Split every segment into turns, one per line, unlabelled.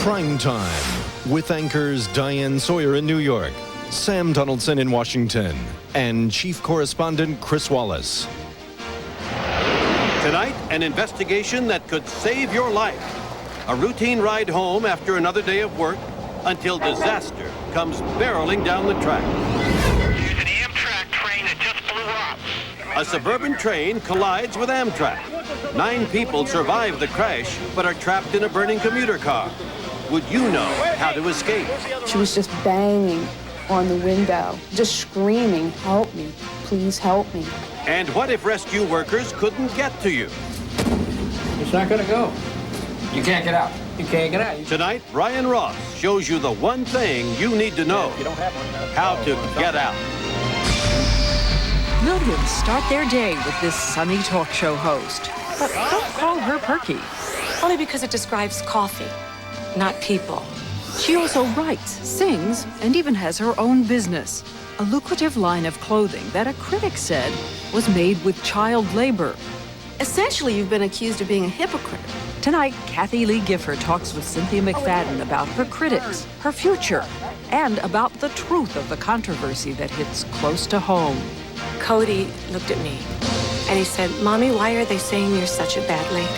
Primetime with anchors Diane Sawyer in New York, Sam Donaldson in Washington, and Chief Correspondent Chris Wallace.
Tonight, an investigation that could save your life. A routine ride home after another day of work until disaster comes barreling down the track.
There's an Amtrak train that just blew up.
A suburban train collides with Amtrak. 9 people survive the crash but are trapped in a burning commuter car. Would you know how to escape?
She was just banging on the window, just screaming, "Help me, please help me."
And what if rescue workers couldn't get to you?
It's not gonna go. You can't get out. You can't get out.
Tonight, Brian Ross shows you the one thing you need to know: how to get out.
Millions start their day with this sunny talk show host. But don't call her perky.
Only because it describes coffee, not people.
She also writes, sings, and even has her own business. A lucrative line of clothing that a critic said was made with child labor.
Essentially, you've been accused of being a hypocrite.
Tonight, Kathie Lee Gifford talks with Cynthia McFadden about her critics, her future, and about the truth of the controversy that hits close to home.
Cody looked at me and he said, "Mommy, why are they saying you're such a bad lady?"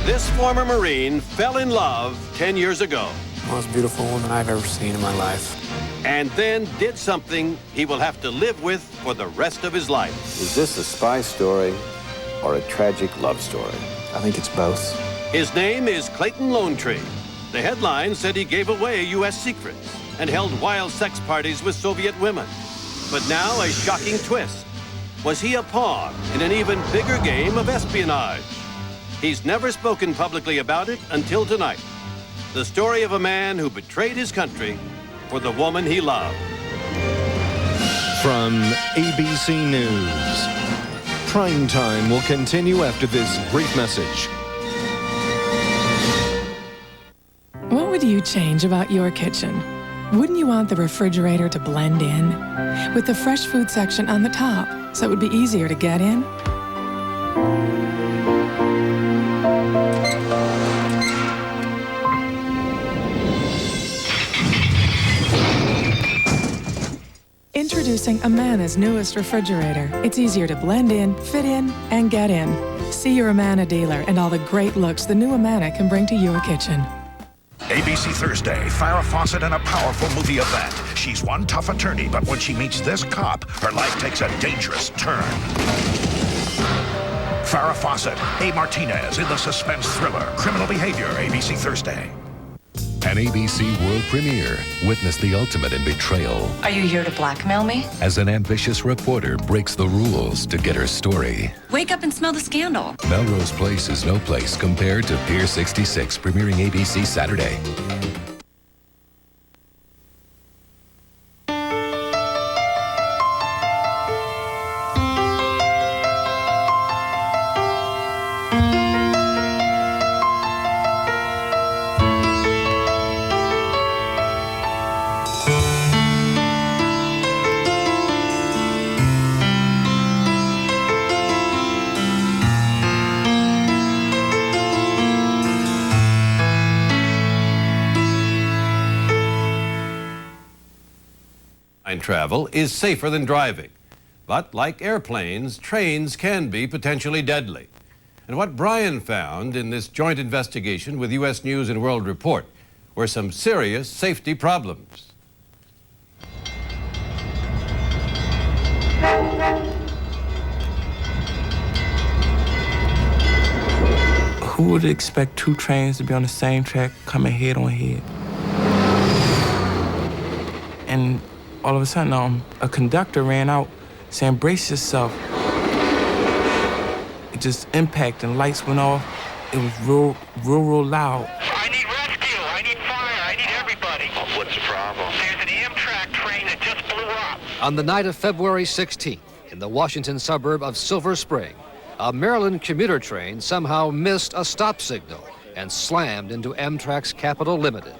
This former Marine fell in love 10 years ago.
Most beautiful woman I've ever seen in my life.
And then did something he will have to live with for the rest of his life.
Is this a spy story or a tragic love story?
I think it's both.
His name is Clayton Lonetree. The headline said he gave away U.S. secrets and held wild sex parties with Soviet women. But now a shocking twist. Was he a pawn in an even bigger game of espionage? He's never spoken publicly about it until tonight. The story of a man who betrayed his country for the woman he loved.
From ABC News, Primetime will continue after this brief message.
What would you change about your kitchen? Wouldn't you want the refrigerator to blend in? With the fresh food section on the top, so it would be easier to get in? Introducing Amana's newest refrigerator. It's easier to blend in, fit in, and get in. See your Amana dealer and all the great looks the new Amana can bring to your kitchen.
ABC Thursday, Farrah Fawcett in a powerful movie event. She's one tough attorney, but when she meets this cop, her life takes a dangerous turn. Farrah Fawcett, A. Martinez in the suspense thriller, Criminal Behavior, ABC Thursday.
An ABC world premiere. Witness the ultimate in betrayal.
Are you here to blackmail me?
As an ambitious reporter breaks the rules to get her story.
Wake up and smell the scandal.
Melrose Place is no place compared to Pier 66, premiering ABC Saturday.
Travel is safer than driving. But like airplanes, trains can be potentially deadly. And what Brian found in this joint investigation with U.S. News and World Report were some serious safety problems.
Who would expect 2 trains to be on the same track coming head on head? And all of a sudden, a conductor ran out saying, "Brace yourself." It just impacted and lights went off. It was real loud.
I need rescue. I need fire. I need everybody. What's the problem? There's an Amtrak train that just blew up.
On the night of February 16th, in the Washington suburb of Silver Spring, a Maryland commuter train somehow missed a stop signal and slammed into Amtrak's Capital Limited,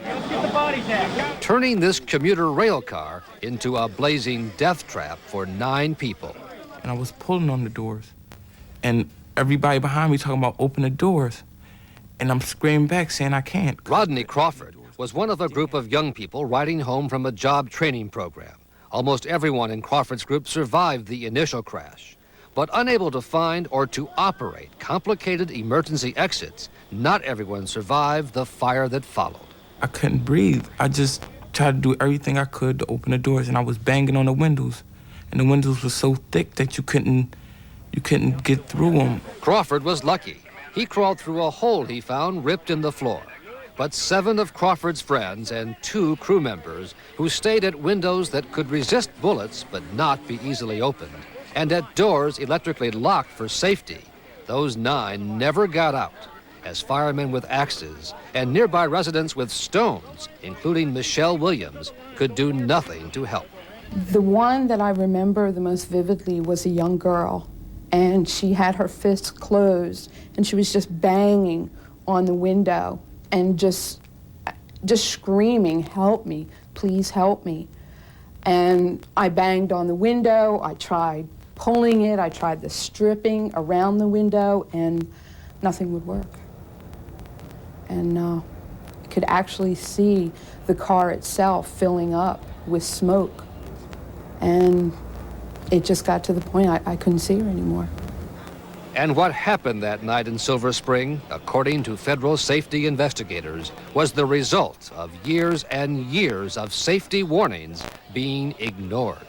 turning this commuter rail car into a blazing death trap for 9 people.
And I was pulling on the doors, and everybody behind me talking about open the doors. And I'm screaming back saying I can't.
Rodney Crawford was one of a group of young people riding home from a job training program. Almost everyone in Crawford's group survived the initial crash. But unable to find or to operate complicated emergency exits, not everyone survived the fire that followed.
I couldn't breathe. I just tried to do everything I could to open the doors, and I was banging on the windows. And the windows were so thick that you couldn't get through them.
Crawford was lucky. He crawled through a hole he found ripped in the floor. But 7 of Crawford's friends and 2 crew members who stayed at windows that could resist bullets but not be easily opened, and at doors electrically locked for safety, those 9 never got out, as firemen with axes and nearby residents with stones, including Michelle Williams, could do nothing to help.
The one that I remember the most vividly was a young girl, and she had her fists closed, and she was just banging on the window and just screaming, "Help me, please help me." And I banged on the window, I tried pulling it, I tried the stripping around the window, and nothing would work. And I could actually see the car itself filling up with smoke. And it just got to the point I couldn't see her anymore.
And what happened that night in Silver Spring, according to federal safety investigators, was the result of years and years of safety warnings being ignored.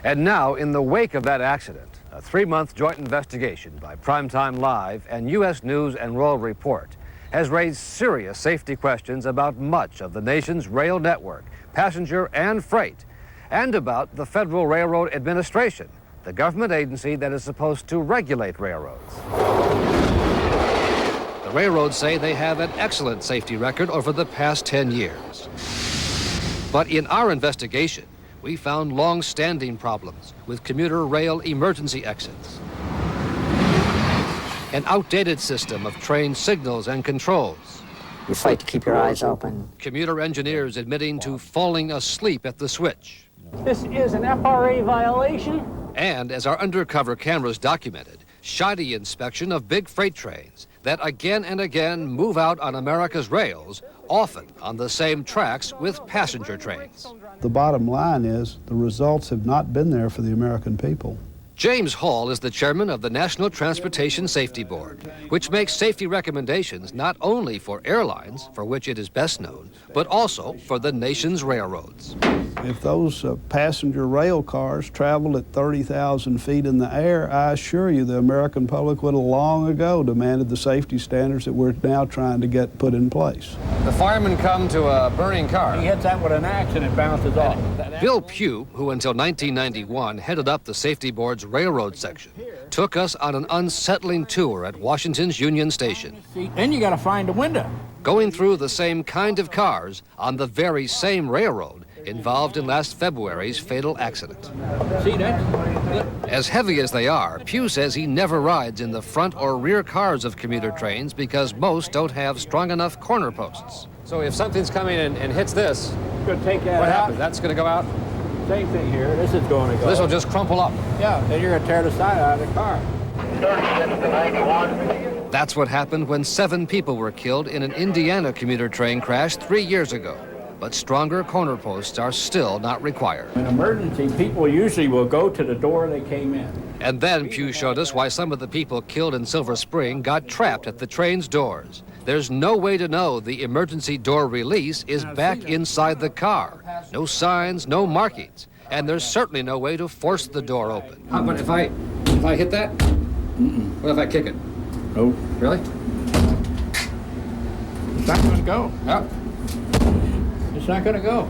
And now, in the wake of that accident, a 3-month joint investigation by Primetime Live and U.S. News and World Report has raised serious safety questions about much of the nation's rail network, passenger and freight, and about the Federal Railroad Administration, the government agency that is supposed to regulate railroads. The railroads say they have an excellent safety record over the past 10 years. But in our investigation, we found long-standing problems with commuter rail emergency exits, an outdated system of train signals and controls.
You fight to keep your eyes open.
Commuter engineers admitting to falling asleep at the switch.
This is an FRA violation.
And, as our undercover cameras documented, shoddy inspection of big freight trains that again and again move out on America's rails, often on the same tracks with passenger trains.
The bottom line is the results have not been there for the American people.
James Hall is the chairman of the National Transportation Safety Board, which makes safety recommendations not only for airlines, for which it is best known, but also for the nation's railroads.
If those passenger rail cars traveled at 30,000 feet in the air, I assure you the American public would have long ago demanded the safety standards that we're now trying to get put in place.
The firemen come to a burning car. He hits that with an axe and it bounces off.
Bill Pugh, who until 1991 headed up the Safety Board's railroad section, took us on an unsettling tour at Washington's Union Station.
Then you got to find a window.
Going through the same kind of cars on the very same railroad involved in last February's fatal accident.
See that?
As heavy as they are, Pugh says he never rides in the front or rear cars of commuter trains because most don't have strong enough corner posts.
So if something's coming and hits this,
Going to take that
what
out.
happens? That's going to go out?
Same thing here. This is going to go.
This will just crumple up.
Yeah, then you're going to tear the side out of the car.
36 to 91.
That's what happened when 7 people were killed in an Indiana commuter train crash 3 years ago. But stronger corner posts are still not required.
In emergency, people usually will go to the door they came in.
And then Pugh showed us why some of the people killed in Silver Spring got trapped at the train's doors. There's no way to know the emergency door release is back inside the car. No signs, no markings. And there's certainly no way to force the door open.
But if I hit that? What if I kick it?
No.
Really?
It's not going to go.
No.
It's not going to go.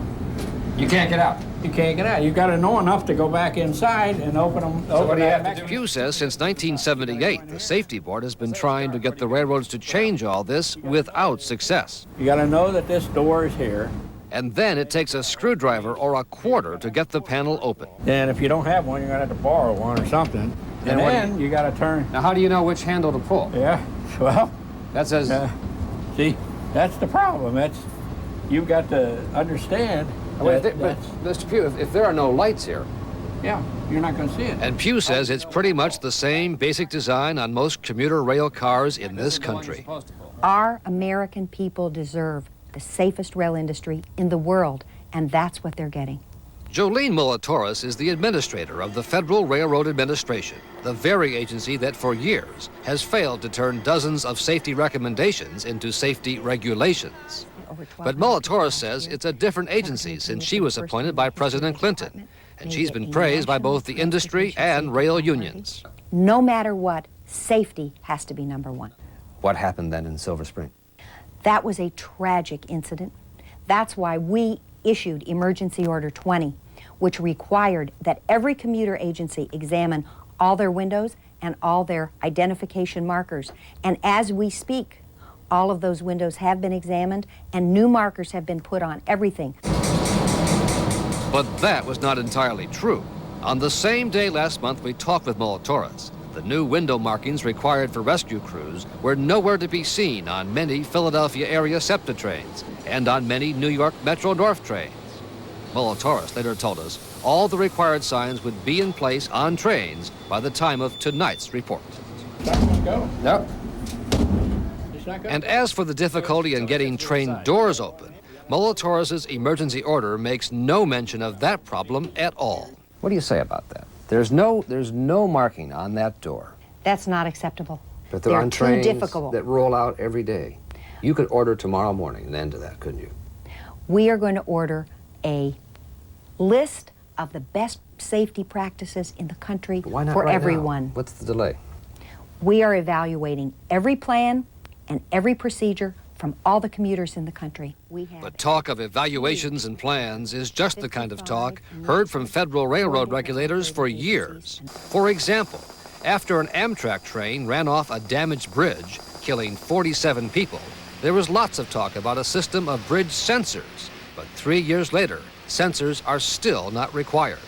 You can't get out.
You can't get out. You've got to know enough to go back inside and open them.
So what do you have to do?
Pugh says since 1978, the Safety Board has been trying to get the railroads to change all this without success.
You got to know that this door is here.
And then it takes a screwdriver or a quarter to get the panel open.
And if you don't have one, you're going to have to borrow one or something. And then you got to turn.
Now, how do you know which handle to pull?
Yeah, well.
That says.
See, that's the problem. You've got to understand.
But Mr. Pugh, if there are no lights here,
Yeah, you're not going to see it.
And Pugh says it's pretty much the same basic design on most commuter rail cars in this country.
Our American people deserve the safest rail industry in the world, and that's what they're getting.
Jolene Molatoris is the administrator of the Federal Railroad Administration, the very agency that for years has failed to turn dozens of safety recommendations into safety regulations. But Molatoris says it's a different agency since she was appointed by President Clinton, and she's been praised by both the industry and rail unions.
No matter what, safety has to be number one.
What happened then in Silver Spring?
That was a tragic incident. That's why we issued Emergency Order 20, which required that every commuter agency examine all their windows and all their identification markers. And as we speak, all of those windows have been examined and new markers have been put on everything.
But that was not entirely true. On the same day last month, we talked with Molatoris. The new window markings required for rescue crews were nowhere to be seen on many Philadelphia area SEPTA trains and on many New York Metro North trains. Molatoris later told us all the required signs would be in place on trains by the time of tonight's report.
Go.
Yep. And as for the difficulty in getting train doors open, Molatoris' emergency order makes no mention of that problem at all.
What do you say about that? There's no marking on that door.
That's not acceptable.
But there are trains
difficult.
that roll out every day. You could order tomorrow morning an end to that, couldn't you?
We are going to order a list of the best safety practices in the country for everyone.
What's the delay?
We are evaluating every plan and every procedure from all the commuters in the country.
But talk of evaluations and plans is just the kind of talk heard from federal railroad regulators for years. For example, after an Amtrak train ran off a damaged bridge, killing 47 people, there was lots of talk about a system of bridge sensors. But 3 years later, sensors are still not required.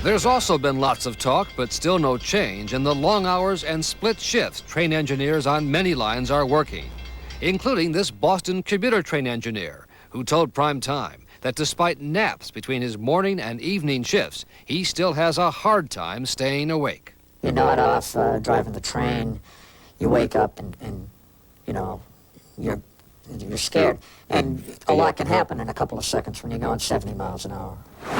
There's also been lots of talk, but still no change in the long hours and split shifts train engineers on many lines are working, including this Boston commuter train engineer who told Primetime that despite naps between his morning and evening shifts, he still has a hard time staying awake.
You're not off driving the train. You wake up and you know, you're scared. And a lot can happen in a couple of seconds when you're going 70 miles an hour.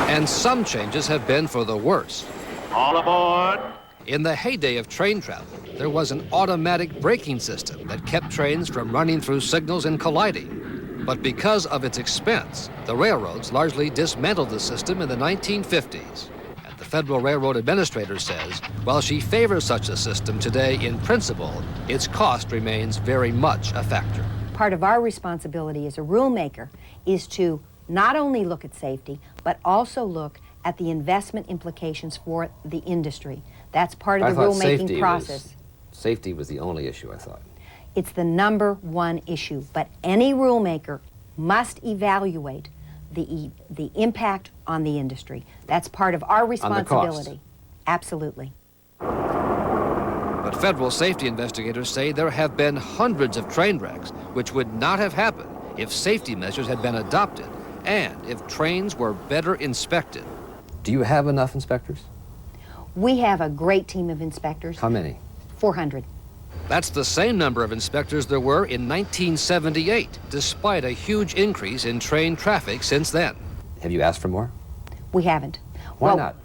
And some changes have been for the worse.
All aboard.
In the heyday of train travel, there was an automatic braking system that kept trains from running through signals and colliding. But because of its expense, the railroads largely dismantled the system in the 1950s. And the Federal Railroad Administrator says, while she favors such a system today in principle, its cost remains very much a factor.
Part of our responsibility as a rulemaker is to not only look at safety, but also look at the investment implications for the industry. That's part of the rulemaking process.
Safety was the only issue, I thought.
It's the number one issue, but any rulemaker must evaluate the impact on the industry. That's part of our responsibility. Absolutely.
But federal safety investigators say there have been hundreds of train wrecks which would not have happened if safety measures had been adopted and if trains were better inspected.
Do you have enough inspectors?
We have a great team of inspectors.
How many?
400.
That's the same number of inspectors there were in 1978, despite a huge increase in train traffic since then.
Have you asked for more?
We haven't.
Why not?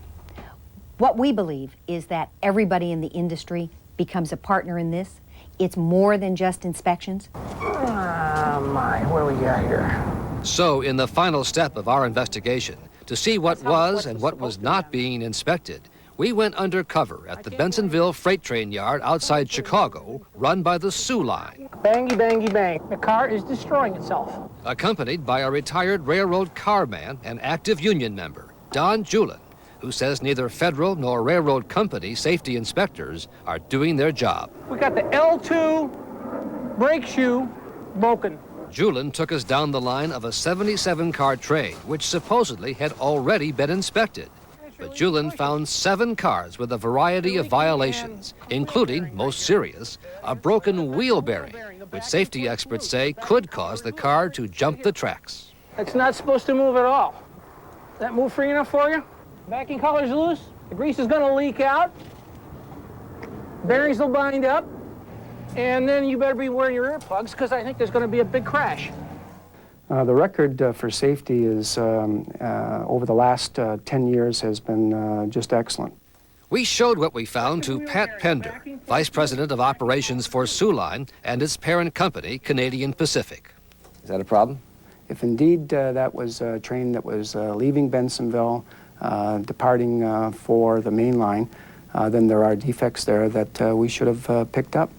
What we believe is that everybody in the industry becomes a partner in this. It's more than just inspections.
My, what do we got here?
So, in the final step of our investigation, to see what was and what was not being inspected, we went undercover at the Bensonville freight train yard outside Chicago, run by the Soo Line.
Bangy, bangy, bang. The car is destroying itself.
Accompanied by a retired railroad carman and active union member, Don Julin, who says neither federal nor railroad company safety inspectors are doing their job.
We got the L2 brake shoe broken.
Julin took us down the line of a 77-car train, which supposedly had already been inspected. But Julin found 7 cars with a variety of violations, including, most serious, a broken wheel bearing, which safety experts say could cause the car to jump the tracks.
It's not supposed to move at all. Does that move free enough for you? Backing collar's loose. The grease is going to leak out. Bearings will bind up. And then you better be wearing your earplugs because I think there's going to be a big crash.
The record for safety is, over the last 10 years, has been just excellent.
We showed what we found to Pat Pender, Vice President of Operations for Soo Line and its parent company, Canadian Pacific.
Is that a problem?
If indeed that was a train that was leaving Bensonville, departing for the main line, then there are defects there that we should have picked up.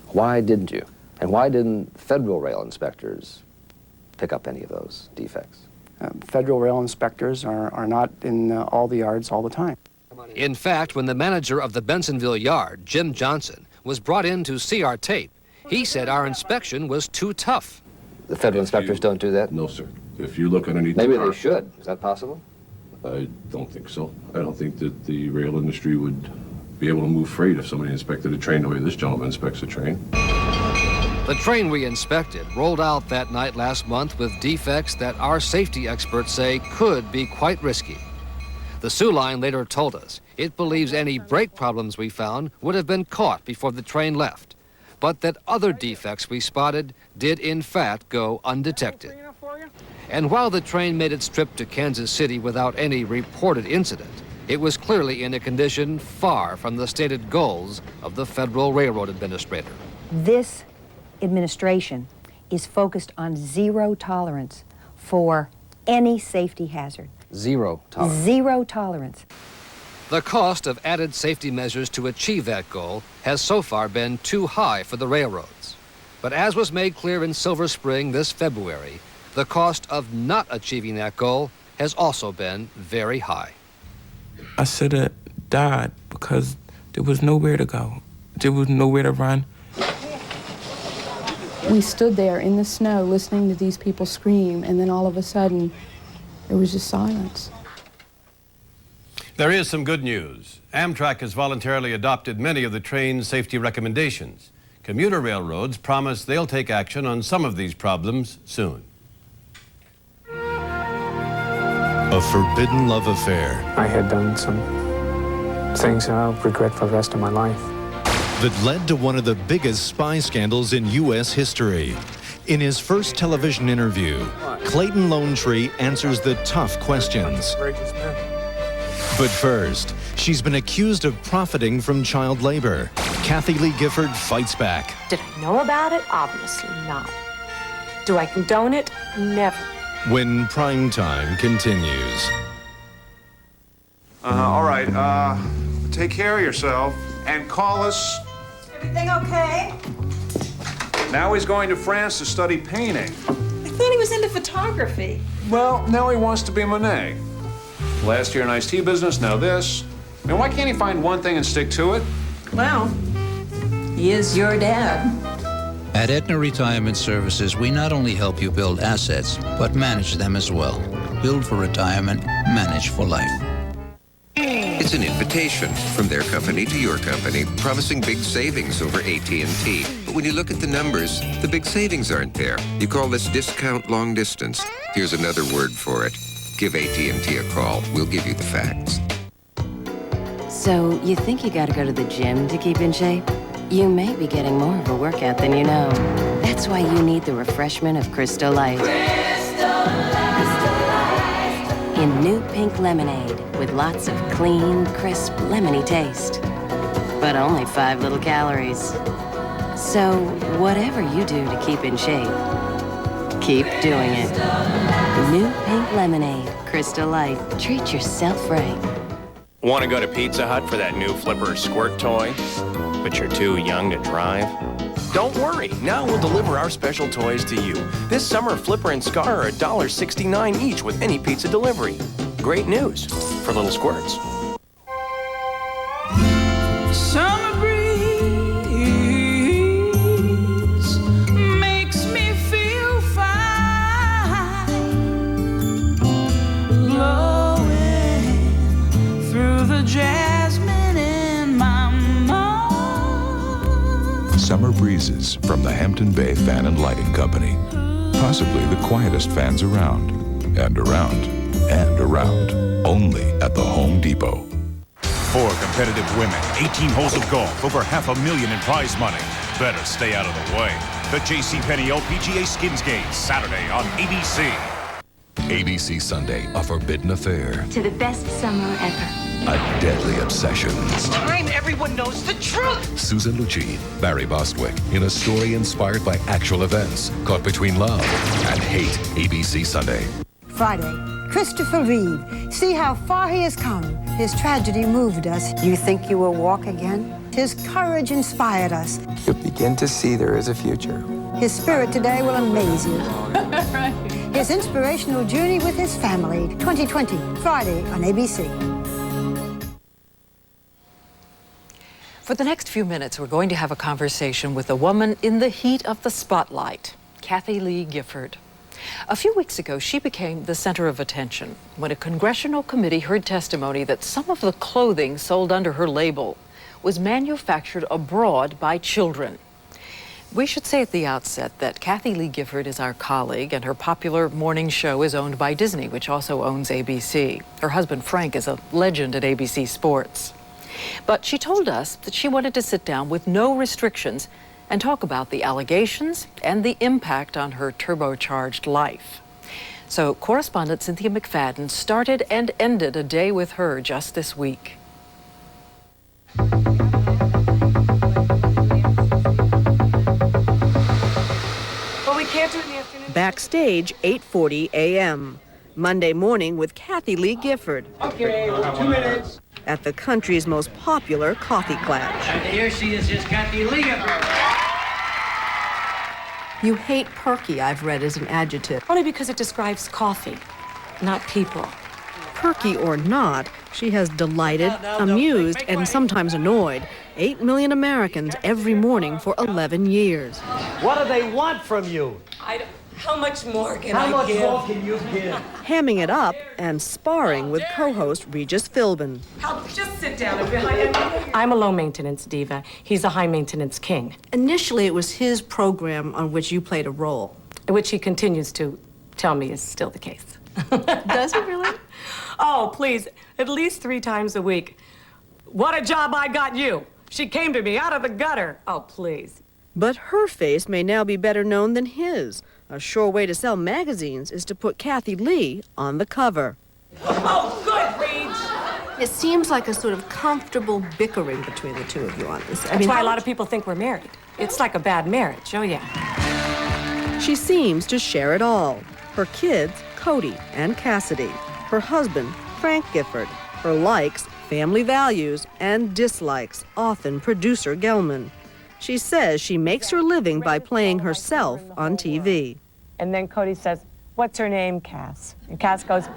Why didn't you? And why didn't federal rail inspectors pick up any of those defects?
Federal rail inspectors are not in all the yards all the time.
In fact, when the manager of the Bensonville yard, Jim Johnson, was brought in to see our tape, he said our inspection was too tough.
The federal inspectors don't do that?
No, sir. If you look underneath
Maybe
the car,
they should. Is that possible?
I don't think so. I don't think that the rail industry would be able to move freight if somebody inspected a train the way this gentleman inspects a train.
The train we inspected rolled out that night last month with defects that our safety experts say could be quite risky. The Soo Line later told us it believes any brake problems we found would have been caught before the train left, but that other defects we spotted did in fact go undetected. And while the train made its trip to Kansas City without any reported incident, it was clearly in a condition far from the stated goals of the Federal Railroad Administrator.
This administration is focused on zero tolerance for any safety hazard.
Zero tolerance.
Zero tolerance.
The cost of added safety measures to achieve that goal has so far been too high for the railroads. But as was made clear in Silver Spring this February, the cost of not achieving that goal has also been very high.
I should have died because there was nowhere to go. There was nowhere to run.
We stood there in the snow listening to these people scream, and then all of a sudden, there was just silence.
There is some good news. Amtrak has voluntarily adopted many of the train's safety recommendations. Commuter railroads promise they'll take action on some of these problems soon.
A forbidden love affair.
I had done some things I'll regret for the rest of my life.
That led to one of the biggest spy scandals in U.S. history. In his first television interview, Clayton Lonetree answers the tough questions. But first, she's been accused of profiting from child labor. Kathie Lee Gifford fights back.
Did I know about it? Obviously not. Do I condone it? Never.
When Primetime continues.
All right, take care of yourself and call us.
Everything okay?
Now he's going to France to study painting.
I thought he was into photography.
Well, now he wants to be Monet. Last year in iced tea business, now this. I mean, why can't he find one thing and stick to it?
Well, he is your dad.
At Aetna Retirement Services, we not only help you build assets, but manage them as well. Build for retirement, manage for life.
It's an invitation from their company to your company, promising big savings over AT&T. But when you look at the numbers, the big savings aren't there. You call this discount long distance. Here's another word for it. Give AT&T a call. We'll give you the facts.
So, you think you gotta go to the gym to keep in shape? You may be getting more of a workout than you know. That's why you need the refreshment of Crystal Light. In new pink lemonade with lots of clean, crisp, lemony taste. But only 5 little calories. So, whatever you do to keep in shape, keep doing it. New pink lemonade, Crystal Light. Treat yourself right.
Want to go to Pizza Hut for that new Flipper squirt toy, but you're too young to drive? Don't worry, now we'll deliver our special toys to you. This summer, Flipper and Scar are $1.69 each with any pizza delivery. Great news for little squirts.
Summer breeze makes me feel fine, blowing through the jasmine in my mind.
Summer breezes from the Hampton Bay Fan and Lighting Company. Possibly the quietest fans around, and around
and around. Only at the Home Depot.
4 competitive women, 18 holes of golf, over $500,000 in prize money. Better stay out of the way. The JCPenney LPGA Skins Gate, Saturday on ABC.
ABC Sunday, a forbidden affair.
To the best summer ever.
A deadly obsession.
It's time everyone knows the truth.
Susan Lucci, Barry Bostwick, in a story inspired by actual events, caught between love and hate. ABC Sunday.
Friday, Christopher Reeve. See how far he has come. His tragedy moved us. You think you will walk again? His courage inspired us.
You'll begin to see there is a future.
His spirit today will amaze you. His inspirational journey with his family. 2020, Friday on ABC.
For the next few minutes, we're going to have a conversation with a woman in the heat of the spotlight, Kathie Lee Gifford. A few weeks ago, she became the center of attention when a congressional committee heard testimony that some of the clothing sold under her label was manufactured abroad by children. We should say at the outset that Kathie Lee Gifford is our colleague, and her popular morning show is owned by Disney, which also owns ABC. Her husband, Frank, is a legend at ABC Sports. But she told us that she wanted to sit down with no restrictions and talk about the allegations and the impact on her turbocharged life. So correspondent Cynthia McFadden started and ended a day with her just this week.
Well, we can't do it in the afternoon. Backstage, 8:40 a.m. Monday morning with Kathie Lee Gifford.
Okay, 2 minutes.
At the country's most popular coffee clutch.
And here she is, just Kathie Lee Gifford.
You hate perky, I've read as an adjective.
Only because it describes coffee, not people.
Perky or not, she has delighted, amused, and sometimes annoyed 8 million Americans every morning for 11 years.
What do they want from you?
How much more can
How much more can you give?
Hamming it up and sparring with co-host Regis Philbin.
Just sit down and behind. I'm a low-maintenance diva. He's a high-maintenance king.
Initially, it was his program on which you played a role.
Which he continues to tell me is still the case.
Does he really?
Oh, please, at least 3 times a week. What a job I got you. She came to me out of the gutter. Oh, please.
But her face may now be better known than his. A sure way to sell magazines is to put Kathie Lee on the cover.
Oh, good, Reed.
It seems like a sort of comfortable bickering between the two of you on this.
That's why a lot of people think we're married. It's like a bad marriage, oh yeah.
She seems to share it all. Her kids, Cody and Cassidy. Her husband, Frank Gifford. Her likes, family values, and dislikes, often producer Gelman. She says she makes her living by playing herself on TV.
And then Cody says, "What's her name, Cass?" And Cass goes,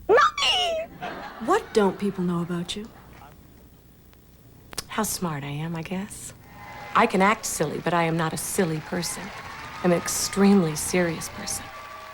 "Mommy!"
What don't people know about you?
How smart I am, I guess. I can act silly, but I am not a silly person. I'm an extremely serious person.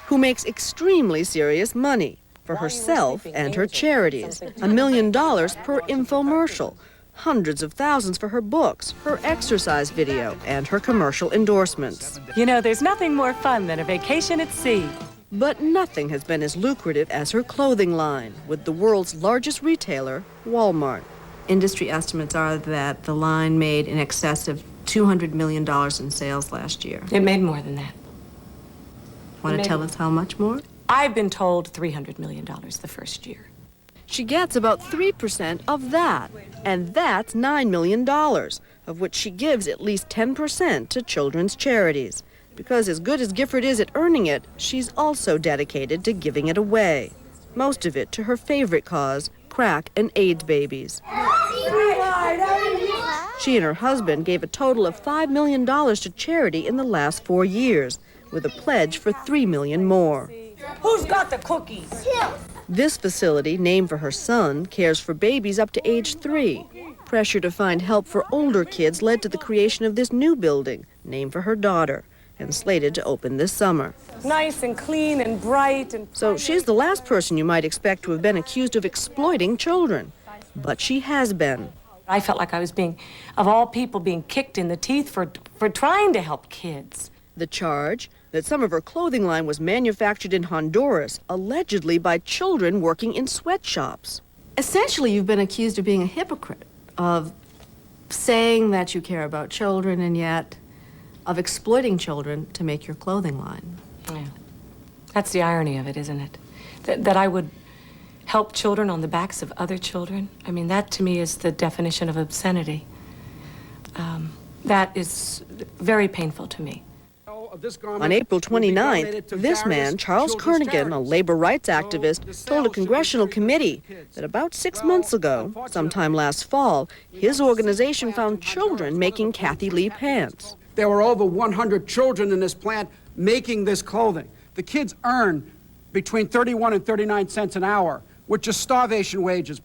Who makes extremely serious money for herself and her charities. $1 million per infomercial. Hundreds of thousands for her books, her exercise video, and her commercial endorsements.
You know, there's nothing more fun than a vacation at sea.
But nothing has been as lucrative as her clothing line, with the world's largest retailer, Walmart. Industry estimates are that the line made in excess of $200 million in sales last year.
It made more than that.
Want to tell us how much more?
I've been told $300 million the first year.
She gets about 3% of that, and that's $9 million, of which she gives at least 10% to children's charities. Because as good as Gifford is at earning it, she's also dedicated to giving it away. Most of it to her favorite cause, crack and AIDS babies. She and her husband gave a total of $5 million to charity in the last 4 years, with a pledge for $3 million more.
Who's got the cookies?
This facility, named for her son, cares for babies up to age 3. Pressure to find help for older kids led to the creation of this new building, named for her daughter, and slated to open this summer.
Nice and clean and bright and...
So she's the last person you might expect to have been accused of exploiting children. But she has been.
I felt like I was being, of all people, being kicked in the teeth for trying to help kids.
The charge? That some of her clothing line was manufactured in Honduras, allegedly by children working in sweatshops. Essentially, you've been accused of being a hypocrite, of saying that you care about children and yet of exploiting children to make your clothing line.
Yeah. That's the irony of it, isn't it? That I would help children on the backs of other children. I mean, that to me is the definition of obscenity. That is very painful to me.
On April 29th, this man, Charles Kernigan, a labor rights activist, told a congressional committee that about 6 months ago, sometime last fall, his organization found children making Kathie Lee pants.
There were over 100 children in this plant making this clothing. The kids earn between 31 and 39 cents an hour, which is starvation wages.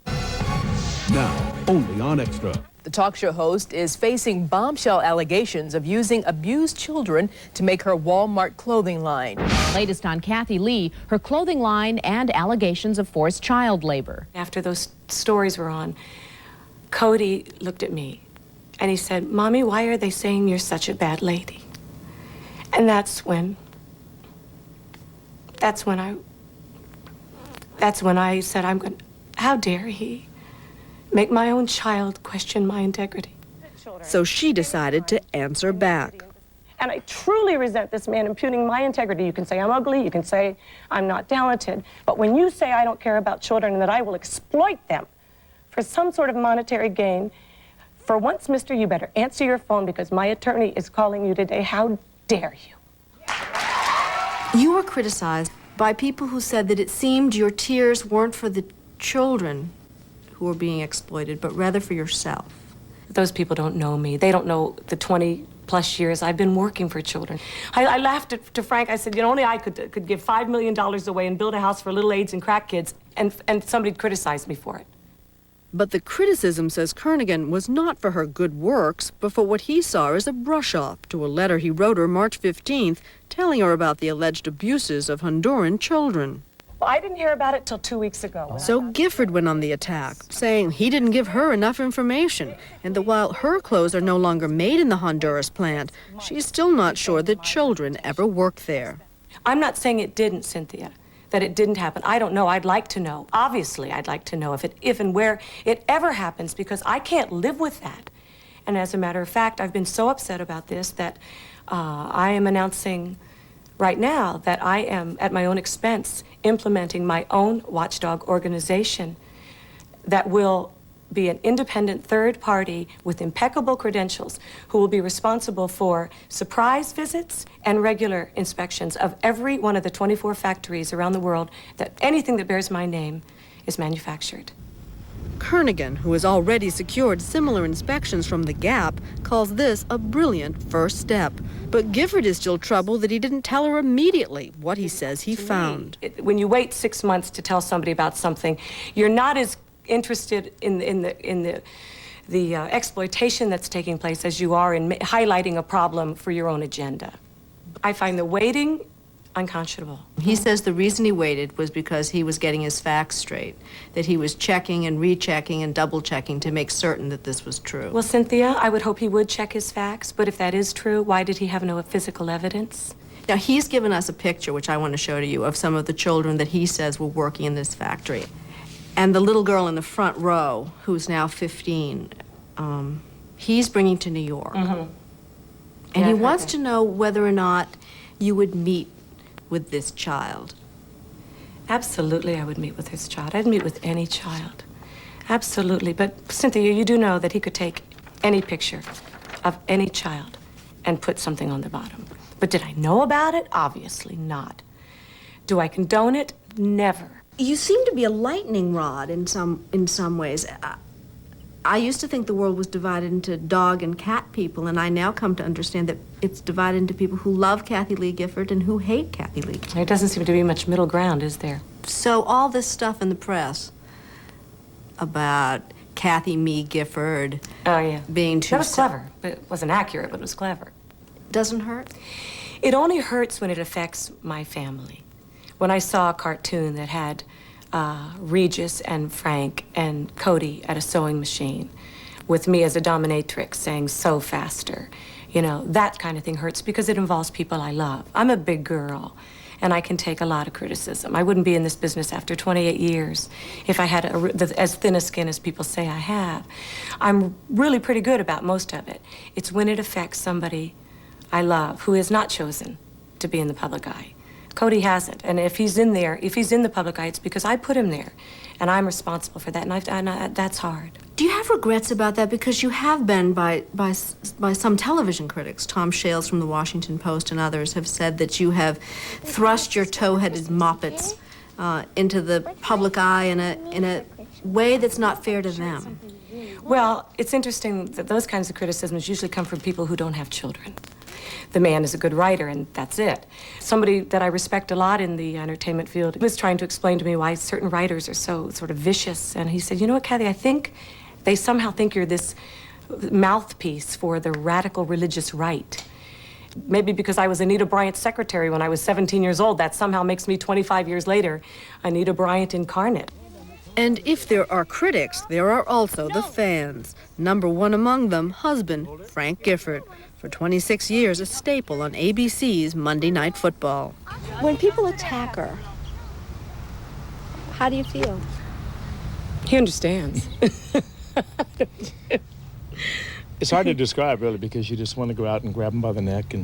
Now, only on Extra.
The talk show host is facing bombshell allegations of using abused children to make her Walmart clothing line.
Latest on Kathie Lee, her clothing line and allegations of forced child labor.
After those stories were on, Cody looked at me and he said, "Mommy, why are they saying you're such a bad lady?" And that's when I said, how dare he make my own child question my integrity.
So she decided to answer back.
And I truly resent this man impugning my integrity. You can say I'm ugly, you can say I'm not talented, but when you say I don't care about children and that I will exploit them for some sort of monetary gain, for once, mister, you better answer your phone because my attorney is calling you today. How dare you?
You were criticized by people who said that it seemed your tears weren't for the children who were being exploited, but rather for yourself.
Those people don't know me. They don't know the 20-plus years I've been working for children. I laughed to Frank. I said, you know, only I could give $5 million away and build a house for little AIDS and crack kids, and somebody'd criticize me for it.
But the criticism, says Kernigan, was not for her good works, but for what he saw as a brush-off to a letter he wrote her March 15th, telling her about the alleged abuses of Honduran children.
Well, I didn't hear about it till 2 weeks ago.
So Gifford went on the attack, saying he didn't give her enough information, and that while her clothes are no longer made in the Honduras plant, she's still not sure that children ever worked there.
I'm not saying it didn't, Cynthia, that it didn't happen. I don't know. I'd like to know. Obviously, I'd like to know if and where it ever happens, because I can't live with that. And as a matter of fact, I've been so upset about this that I am announcing right now that I am, at my own expense, implementing my own watchdog organization that will be an independent third party with impeccable credentials who will be responsible for surprise visits and regular inspections of every one of the 24 factories around the world that anything that bears my name is manufactured.
Kernigan, who has already secured similar inspections from the Gap, calls this a brilliant first step. But Gifford is still troubled that he didn't tell her immediately what he says he found.
When you wait 6 months to tell somebody about something, you're not as interested in the exploitation that's taking place as you are in highlighting a problem for your own agenda. I find the waiting unconscionable.
He says the reason he waited was because he was getting his facts straight, that he was checking and rechecking and double-checking to make certain that this was true.
Well, Cynthia, I would hope he would check his facts, but if that is true, why did he have no physical evidence?
Now, he's given us a picture, which I want to show to you, of some of the children that he says were working in this factory. And the little girl in the front row, who's now 15, he's bringing to New York.
Mm-hmm.
And he wants to know whether or not you would meet with this child.
Absolutely, I would meet with this child. I'd meet with any child. Absolutely. But, Cynthia, you do know that he could take any picture of any child and put something on the bottom. But did I know about it? Obviously not. Do I condone it? Never.
You seem to be a lightning rod in some ways. I used to think the world was divided into dog and cat people, and I now come to understand that it's divided into people who love Kathie Lee Gifford and who hate Kathie Lee Gifford.
There doesn't seem to be much middle ground, is there?
So all this stuff in the press about Kathie Lee Gifford being too...
That was clever. It wasn't accurate, but it was clever.
Doesn't hurt?
It only hurts when it affects my family. When I saw a cartoon that had Regis and Frank and Cody at a sewing machine with me as a dominatrix saying, "Sew faster," You know, that kind of thing hurts because it involves people I love. I'm a big girl, and I can take a lot of criticism. I wouldn't be in this business after 28 years if I had as thin a skin as people say I have. I'm really pretty good about most of it. It's when it affects somebody I love who is not chosen to be in the public eye. Cody hasn't, and if he's in there, if he's in the public eye, it's because I put him there, and I'm responsible for that, and that's hard.
Do you have regrets about that? Because you have been, by some television critics, Tom Shales from the Washington Post and others, have said that you have thrust your tow-headed moppets into the public eye in a way that's not fair to them.
Well, it's interesting that those kinds of criticisms usually come from people who don't have children. The man is a good writer, and that's it. Somebody that I respect a lot in the entertainment field was trying to explain to me why certain writers are so sort of vicious. And he said, you know what, Kathie, I think they somehow think you're this mouthpiece for the radical religious right. Maybe because I was Anita Bryant's secretary when I was 17 years old, that somehow makes me 25 years later Anita Bryant incarnate.
And if there are critics, there are also the fans. Number one among them, husband Frank Gifford. For 26 years, a staple on ABC's Monday Night Football.
When people attack her, how do you feel?
He understands.
It's hard to describe, really, because you just want to go out and grab them by the neck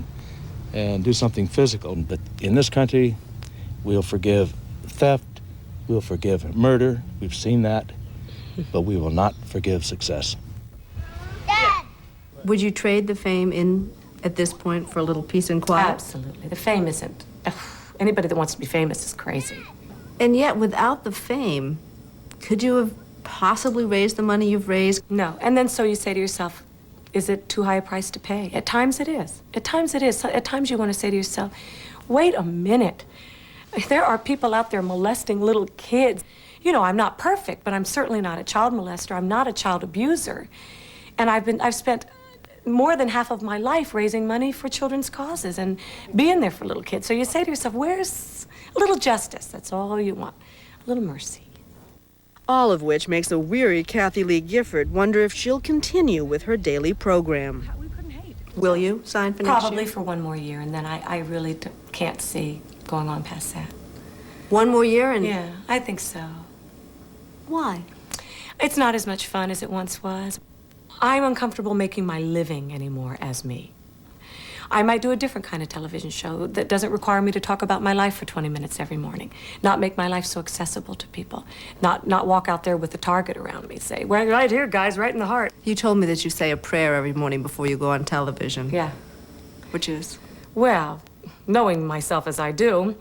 and do something physical. But in this country, we'll forgive theft, we'll forgive murder, we've seen that, but we will not forgive success.
Would you trade the fame at this point for a little peace and quiet?
Absolutely. The fame isn't. Anybody that wants to be famous is crazy.
And yet, without the fame, could you have possibly raised the money you've raised?
No. And then so you say to yourself, is it too high a price to pay? At times it is. At times it is. At times you want to say to yourself, wait a minute. There are people out there molesting little kids. You know, I'm not perfect, but I'm certainly not a child molester. I'm not a child abuser. And I've spent more than half of my life raising money for children's causes and being there for little kids. So you say to yourself, where's a little justice? That's all you want. A little mercy.
All of which makes a weary Kathie Lee Gifford wonder if she'll continue with her daily program. Will you sign for next year?
Probably for one more year, and then I really can't see going on past that.
One more year and...
Yeah, I think so.
Why?
It's not as much fun as it once was. I'm uncomfortable making my living anymore as me. I might do a different kind of television show that doesn't require me to talk about my life for 20 minutes every morning. Not make my life so accessible to people. Not walk out there with a target around me. Say, well, right here, guys, right in the heart.
You told me that you say a prayer every morning before you go on television.
Yeah.
Which is?
Well, knowing myself as I do,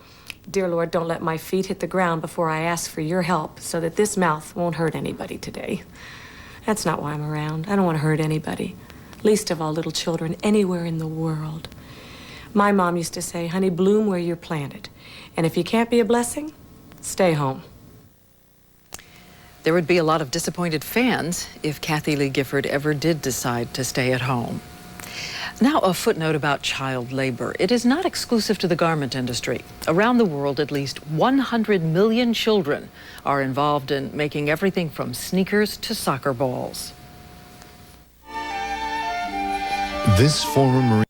dear Lord, don't let my feet hit the ground before I ask for your help so that this mouth won't hurt anybody today. That's not why I'm around. I don't want to hurt anybody. Least of all little children anywhere in the world. My mom used to say, honey, bloom where you're planted. And if you can't be a blessing, stay home.
There would be a lot of disappointed fans if Kathie Lee Gifford ever did decide to stay at home. Now, a footnote about child labor. It is not exclusive to the garment industry. Around the world, at least 100 million children are involved in making everything from sneakers to soccer balls.
This former Marine